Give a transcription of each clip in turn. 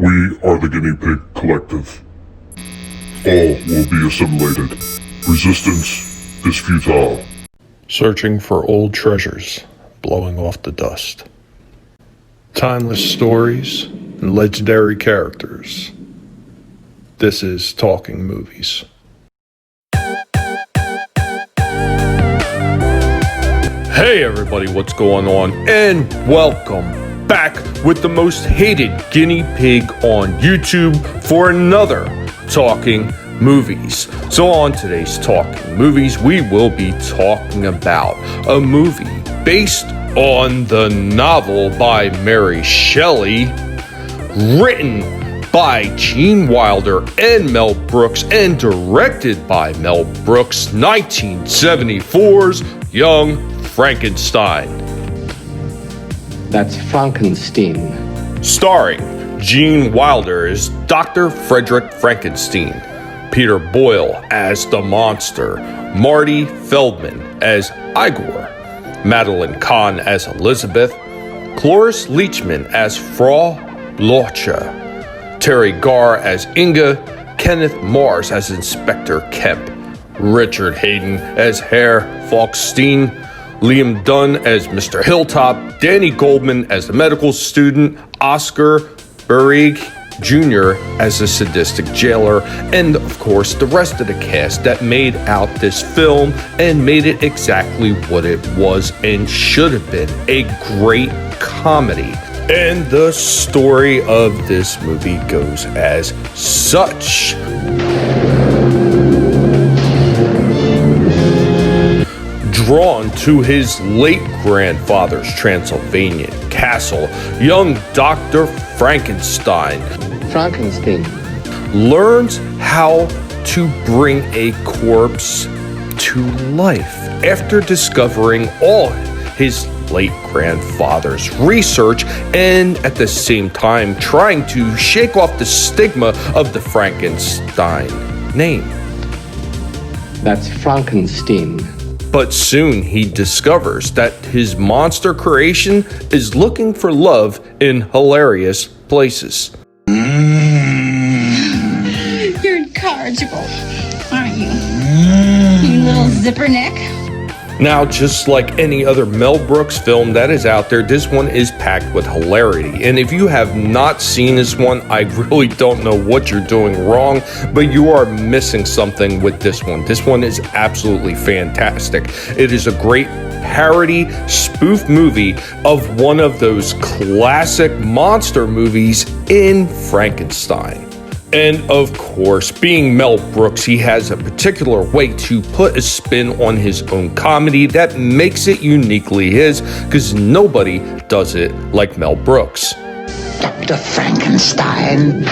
We are the Guinea Pig Collective. All will be assimilated. Resistance is futile. Searching for old treasures, blowing off the dust. Timeless stories and legendary characters. This is Talking Movies. Hey everybody, what's going on? And welcome back with the most hated guinea pig on YouTube for another Talking Movies. So on today's Talking Movies, we will be talking about a movie based on the novel by Mary Shelley, written by Gene Wilder and Mel Brooks, and directed by Mel Brooks, 1974's Young Frankenstein. That's Frankenstein. Starring Gene Wilder as Dr. Frederick Frankenstein, Peter Boyle as the monster, Marty Feldman as Igor, Madeline Kahn as Elizabeth, Cloris Leachman as Frau Blocha, Terry Garr as Inga, Kenneth Mars as Inspector Kemp, Richard Hayden as Herr Falkstein, Liam Dunn as Mr. Hilltop, Danny Goldman as the medical student, Oscar Burrig Jr. as the sadistic jailer, and of course the rest of the cast that made out this film and made it exactly what it was and should have been, a great comedy. And the story of this movie goes as such. Drawn to his late grandfather's Transylvanian castle, young Dr. Frankenstein learns how to bring a corpse to life after discovering all his late grandfather's research, and at the same time trying to shake off the stigma of the Frankenstein name. That's Frankenstein. But soon he discovers that his monster creation is looking for love in hilarious places. You're incorrigible, aren't you? You little zipper neck. Now, just like any other Mel Brooks film that is out there, this one is packed with hilarity. And if you have not seen this one, I really don't know what you're doing wrong, but you are missing something with this one. This one is absolutely fantastic. It is a great parody spoof movie of one of those classic monster movies in Frankenstein. And of course, being Mel Brooks, he has a particular way to put a spin on his own comedy that makes it uniquely his, because nobody does it like Mel Brooks. Dr. Frankenstein.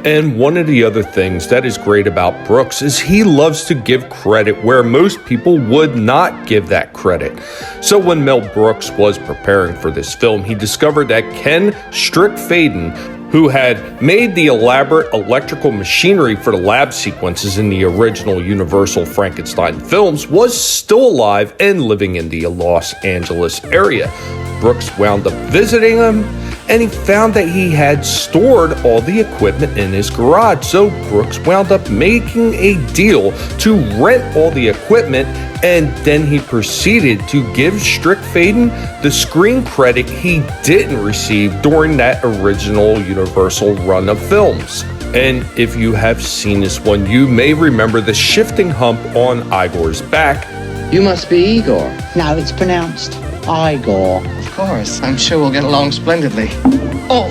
And one of the other things that is great about Brooks is he loves to give credit where most people would not give that credit. So when Mel Brooks was preparing for this film, he discovered that Ken Strickfaden, who had made the elaborate electrical machinery for the lab sequences in the original Universal Frankenstein films, was still alive and living in the Los Angeles area. Brooks wound up visiting him, and he found that he had stored all the equipment in his garage. So Brooks wound up making a deal to rent all the equipment, and then he proceeded to give Strickfaden the screen credit he didn't receive during that original Universal run of films. And if you have seen this one, you may remember the shifting hump on Igor's back. You must be Igor. No, it's pronounced Igor. Of course, I'm sure we'll get along splendidly. Oh!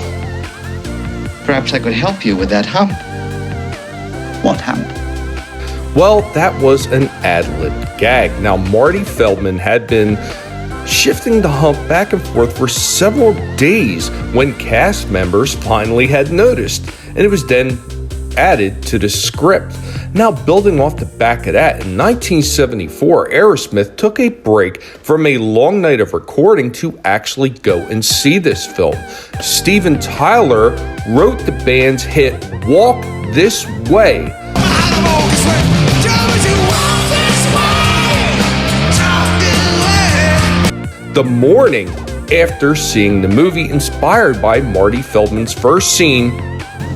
Perhaps I could help you with that hump. What hump? Well, that was an ad-lib gag. Now, Marty Feldman had been shifting the hump back and forth for several days when cast members finally had noticed, and it was then added to the script. Now, building off the back of that, in 1974, Aerosmith took a break from a long night of recording to actually go and see this film. Steven Tyler wrote the band's hit Walk This Way. The morning after seeing the movie inspired by Marty Feldman's first scene.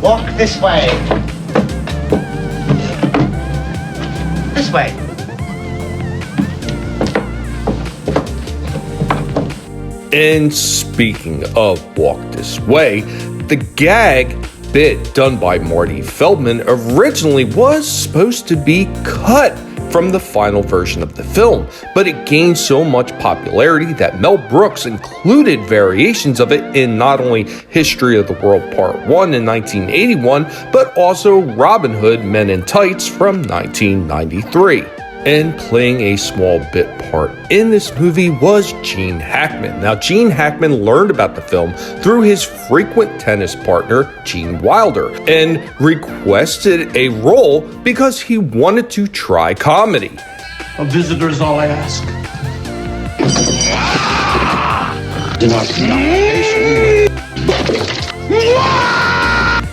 Walk this way. This way. And speaking of Walk This Way, the gag bit done by Marty Feldman originally was supposed to be cut from the final version of the film, but it gained so much popularity that Mel Brooks included variations of it in not only History of the World Part 1 in 1981, but also Robin Hood Men in Tights from 1993. And playing a small bit part in this movie was Gene Hackman. Now, Gene Hackman learned about the film through his frequent tennis partner, Gene Wilder, and requested a role because he wanted to try comedy. A visitor is all I ask.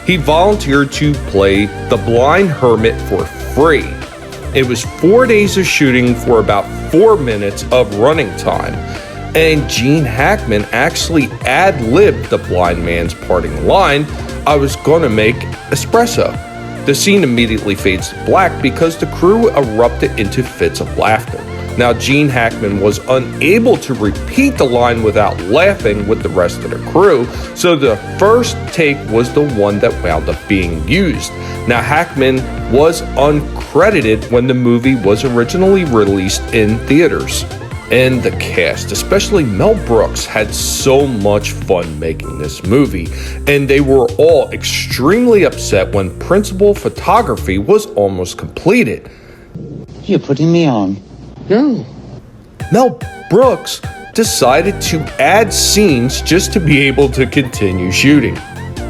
He volunteered to play the blind hermit for free. It was 4 days of shooting for about 4 minutes of running time, and Gene Hackman actually ad-libbed the blind man's parting line, "I was gonna make espresso." The scene immediately fades to black because the crew erupted into fits of laughter. Now, Gene Hackman was unable to repeat the line without laughing with the rest of the crew, so the first take was the one that wound up being used. Now, Hackman was uncredited when the movie was originally released in theaters. And the cast, especially Mel Brooks, had so much fun making this movie, and they were all extremely upset when principal photography was almost completed. You're putting me on. No. Mel Brooks decided to add scenes just to be able to continue shooting.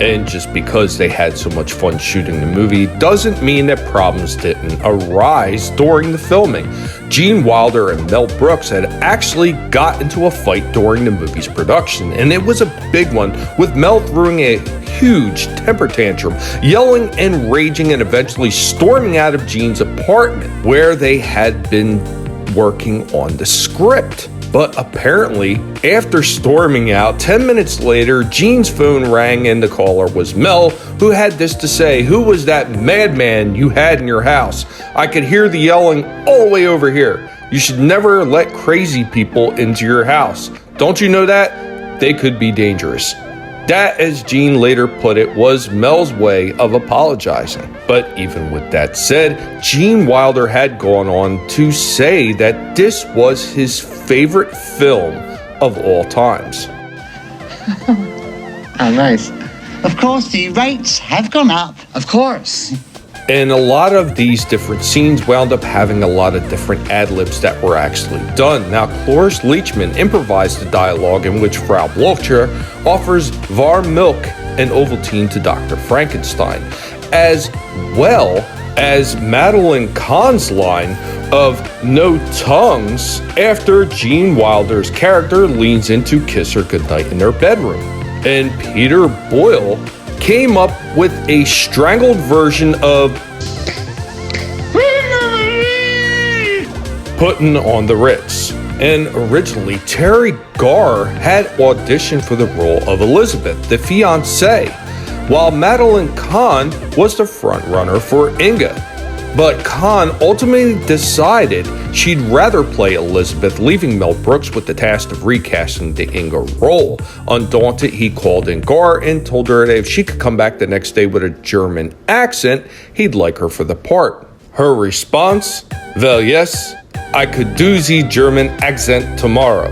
And just because they had so much fun shooting the movie doesn't mean that problems didn't arise during the filming. Gene Wilder and Mel Brooks had actually got into a fight during the movie's production, and it was a big one, with Mel throwing a huge temper tantrum, yelling and raging, and eventually storming out of Gene's apartment where they had been working on the script. But apparently, after storming out, 10 minutes later, Gene's phone rang and the caller was Mel, who had this to say: "Who was that madman you had in your house? I could hear the yelling all the way over here. You should never let crazy people into your house. Don't you know that? They could be dangerous." That, as Gene later put it, was Mel's way of apologizing. But even with that said, Gene Wilder had gone on to say that this was his favorite film of all times. Oh, nice. Of course, the rates have gone up. Of course. And a lot of these different scenes wound up having a lot of different ad-libs that were actually done. Now, Cloris Leachman improvised the dialogue in which Frau Blocher offers warm milk and Ovaltine to Dr. Frankenstein, as well as Madeline Kahn's line of "no tongues" after Gene Wilder's character leans in to kiss her goodnight in their bedroom. And Peter Boyle came up with a strangled version of "Puttin' on the Ritz." And originally, Terry Garr had auditioned for the role of Elizabeth, the fiancée, while Madeline Kahn was the frontrunner for Inga. But Kahn ultimately decided she'd rather play Elizabeth, leaving Mel Brooks with the task of recasting the Inga role. Undaunted, he called in Garr and told her that if she could come back the next day with a German accent, he'd like her for the part. Her response: "Well, yes, I could do the German accent tomorrow."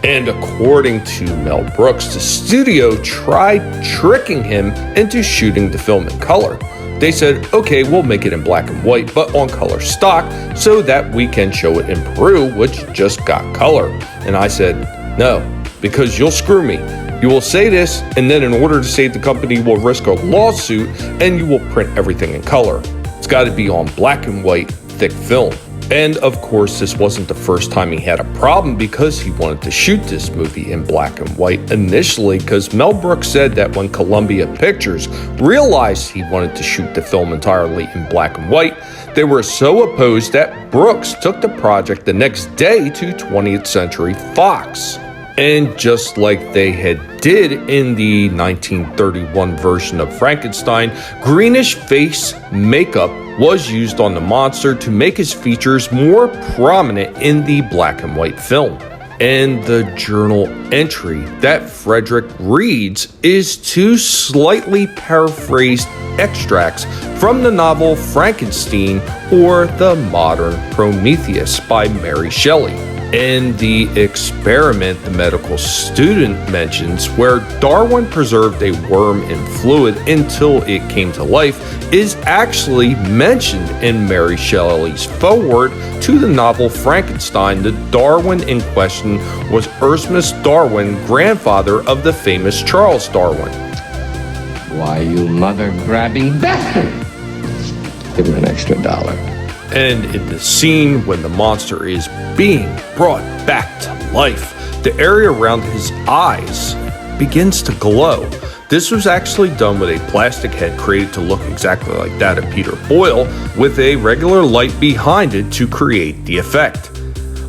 And according to Mel Brooks, the studio tried tricking him into shooting the film in color. They said, "Okay, we'll make it in black and white, but on color stock, so that we can show it in Peru, which just got color." And I said, "No, because you'll screw me. You will say this, and then in order to save the company, we'll risk a lawsuit, and you will print everything in color. It's got to be on black and white, thick film." And of course, this wasn't the first time he had a problem, because he wanted to shoot this movie in black and white initially, because Mel Brooks said that when Columbia Pictures realized he wanted to shoot the film entirely in black and white, they were so opposed that Brooks took the project the next day to 20th Century Fox. And just like they had did in the 1931 version of Frankenstein, greenish face makeup was used on the monster to make his features more prominent in the black and white film. And the journal entry that Frederick reads is two slightly paraphrased extracts from the novel Frankenstein or The Modern Prometheus by Mary Shelley. And the experiment the medical student mentions, where Darwin preserved a worm in fluid until it came to life, is actually mentioned in Mary Shelley's foreword to the novel Frankenstein. The Darwin in question was Erasmus Darwin, grandfather of the famous Charles Darwin. Why, you mother-grabbing bastard! Give him an extra $1. And in the scene when the monster is being brought back to life, the area around his eyes begins to glow. This was actually done with a plastic head created to look exactly like that of Peter Boyle, with a regular light behind it to create the effect.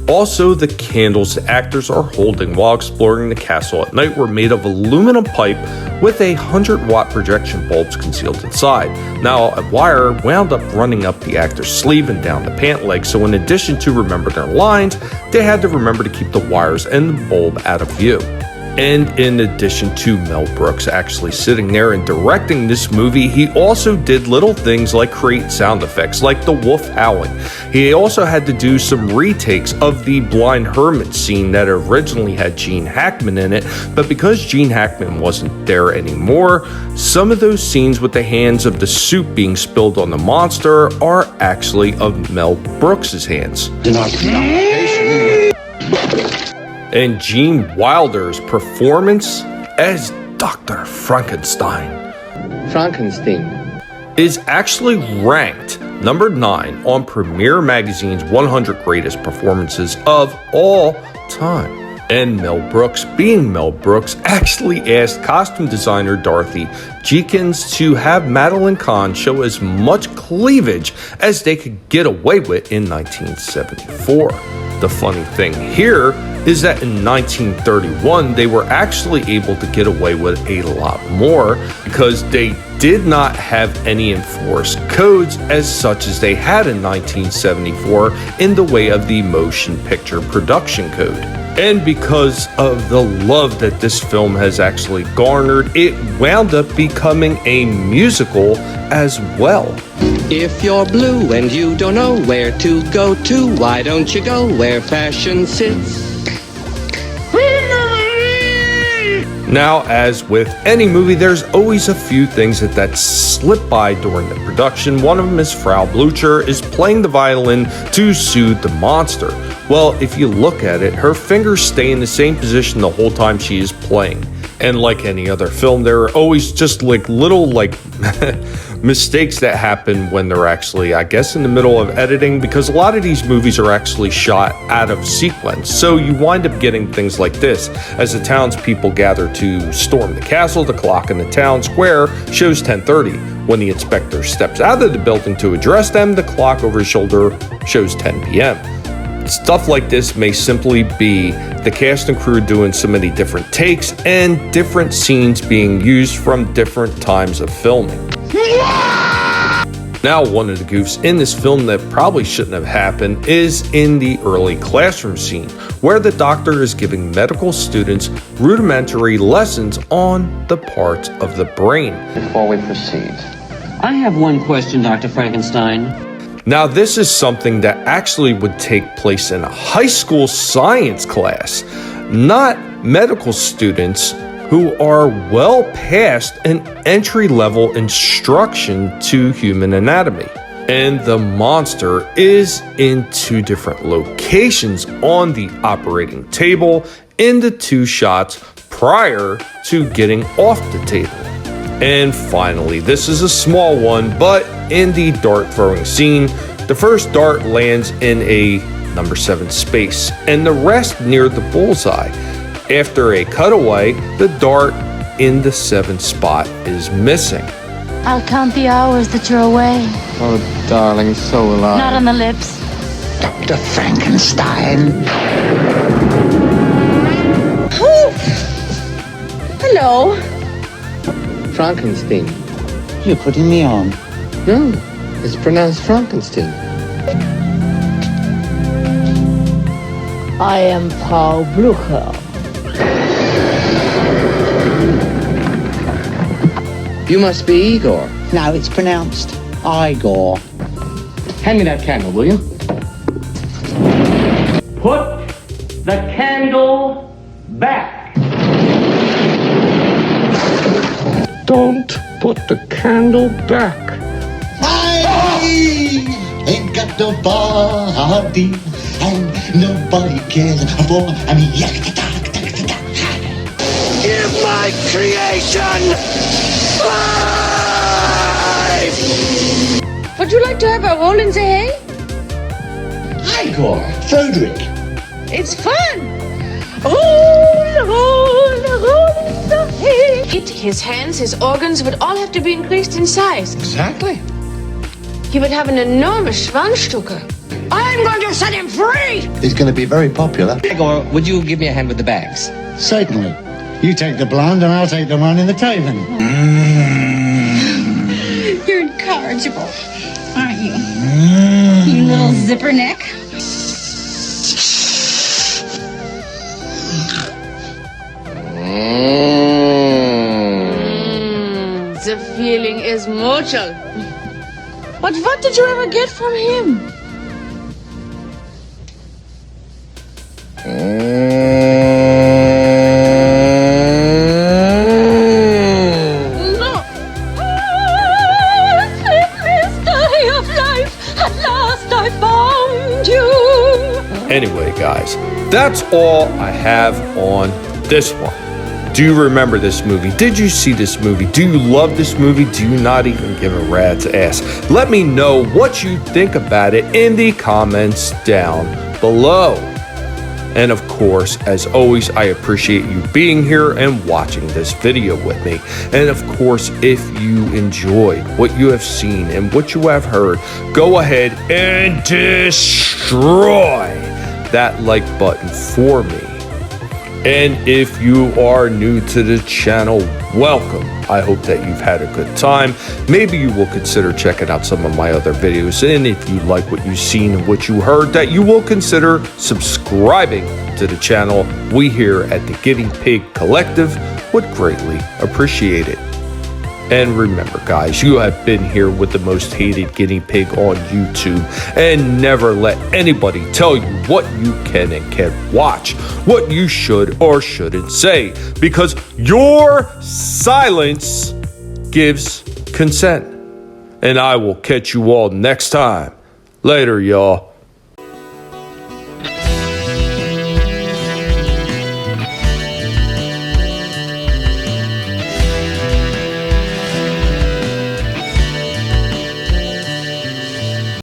Also, the candles the actors are holding while exploring the castle at night were made of aluminum pipe with 100-watt projection bulbs concealed inside. Now, a wire wound up running up the actor's sleeve and down the pant leg, so in addition to remember their lines, they had to remember to keep the wires and the bulb out of view. And in addition to Mel Brooks actually sitting there and directing this movie, he also did little things like create sound effects, like the wolf howling. He also had to do some retakes of the blind hermit scene that originally had Gene Hackman in it, but because Gene Hackman wasn't there anymore, some of those scenes with the hands of the soup being spilled on the monster are actually of Mel Brooks's hands. And Gene Wilder's performance as Dr. Frankenstein is actually ranked number 9 on Premiere Magazine's 100 Greatest Performances of All Time. And Mel Brooks, being Mel Brooks, actually asked costume designer Dorothy Jenkins to have Madeline Kahn show as much cleavage as they could get away with in 1974. The funny thing here is that in 1931, they were actually able to get away with a lot more because they did not have any enforced codes as such as they had in 1974 in the way of the Motion Picture Production Code. And because of the love that this film has actually garnered, it wound up becoming a musical as well. If you're blue and you don't know where to go to, why don't you go where fashion sits? Now, as with any movie, there's always a few things that slip by during the production. One of them is Frau Blucher is playing the violin to soothe the monster. Well, if you look at it, her fingers stay in the same position the whole time she is playing. And like any other film, there are always just little mistakes that happen when they're actually, I guess, in the middle of editing, because a lot of these movies are actually shot out of sequence. So you wind up getting things like this. As the townspeople gather to storm the castle, the clock in the town square shows 10:30. When the inspector steps out of the building to address them, the clock over his shoulder shows 10 p.m. Stuff like this may simply be the cast and crew doing so many different takes and different scenes being used from different times of filming. Now, one of the goofs in this film that probably shouldn't have happened is in the early classroom scene, where the doctor is giving medical students rudimentary lessons on the parts of the brain. Before we proceed, I have one question, Dr. Frankenstein. Now, this is something that actually would take place in a high school science class, not medical students who are well past an entry-level instruction to human anatomy. And the monster is in 2 different locations on the operating table in the 2 shots prior to getting off the table. And finally, this is a small one, but in the dart throwing scene, the first dart lands in a number 7 space, and the rest near the bullseye. After a cutaway, the dart in the 7th spot is missing. I'll count the hours that you're away. oh darling, so will I. Not on the lips. Dr. Frankenstein. Hello. Frankenstein. You're putting me on. No, it's pronounced Frankenstein. I am Paul Blucher. You must be Igor. No, it's pronounced Igor. Hand me that candle, will you? Put the candle back. Don't put the candle back. I ain't got nobody, and nobody cares for me. Give my creation life! Would you like to have a roll in the hay? Igor, Frederick. It's fun. Roll, roll, roll in the hay. His hands, his organs would all have to be increased in size. Exactly. He would have an enormous Schwanzstücke. I'm going to set him free! He's going to be very popular. Igor, would you give me a hand with the bags? Certainly. You take the blonde and I'll take the one in the Taven. You're incorrigible, aren't you? You little zipper neck. The feeling is mutual. But what did you ever get from him? No. Mystery of life. At last I found you. Anyway, guys, that's all I have on this one. Do you remember this movie? Did you see this movie? Do you love this movie? Do you not even give a rat's ass? Let me know what you think about it in the comments down below. And of course, as always, I appreciate you being here and watching this video with me. And of course, if you enjoyed what you have seen and what you have heard, go ahead and destroy that like button for me. And if you are new to the channel, welcome. I hope that you've had a good time. Maybe you will consider checking out some of my other videos. And if you like what you've seen and what you heard, that you will consider subscribing to the channel. We here at the Guinea Pig Collective would greatly appreciate it. And remember, guys, you have been here with the most hated guinea pig on YouTube. And never let anybody tell you what you can and can't watch, what you should or shouldn't say, because your silence gives consent. And I will catch you all next time. Later, y'all.